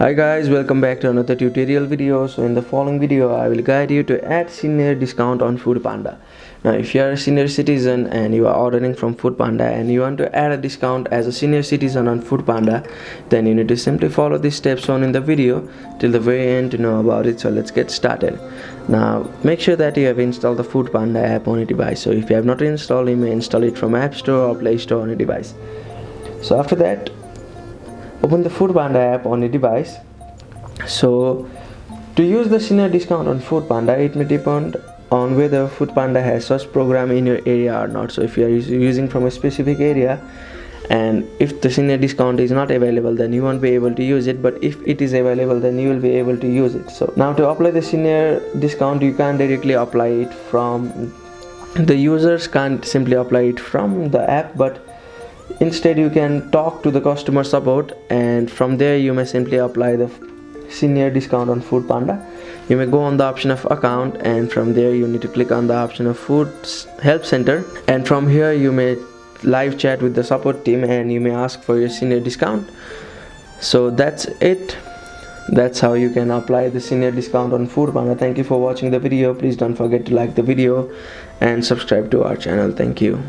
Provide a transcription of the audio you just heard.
Hi guys, welcome back to another tutorial video. So in the following video I will guide you to add senior discount on Panda. Now if you are a senior citizen and you are ordering from Panda and you want to add a discount as a senior citizen on Panda, then you need to simply follow these steps shown in the video till the very end to know about it. So let's get started. Now make sure that you have installed the Panda app on your device. So if you have not installed, you may install it from App Store or Play Store on your device. So after that, open the Panda app on your device. So to use the senior discount on Panda, it may depend on whether Panda has such program in your area or not. So if you are using from a specific area and if the senior discount is not available, then you won't be able to use it, but if it is available, then you will be able to use it. So now to apply the senior discount, you can't directly apply it from the users, can't simply apply it from the app, but instead you can talk to the customer support, and from there you may simply apply the senior discount on Panda. You may go on the option of account, and from there you need to click on the option of food help center, and from here you may live chat with the support team and you may ask for your senior discount. So that's it. That's how you can apply the senior discount on Panda. Thank you for watching the video. Please don't forget to like the video and subscribe to our channel. Thank you.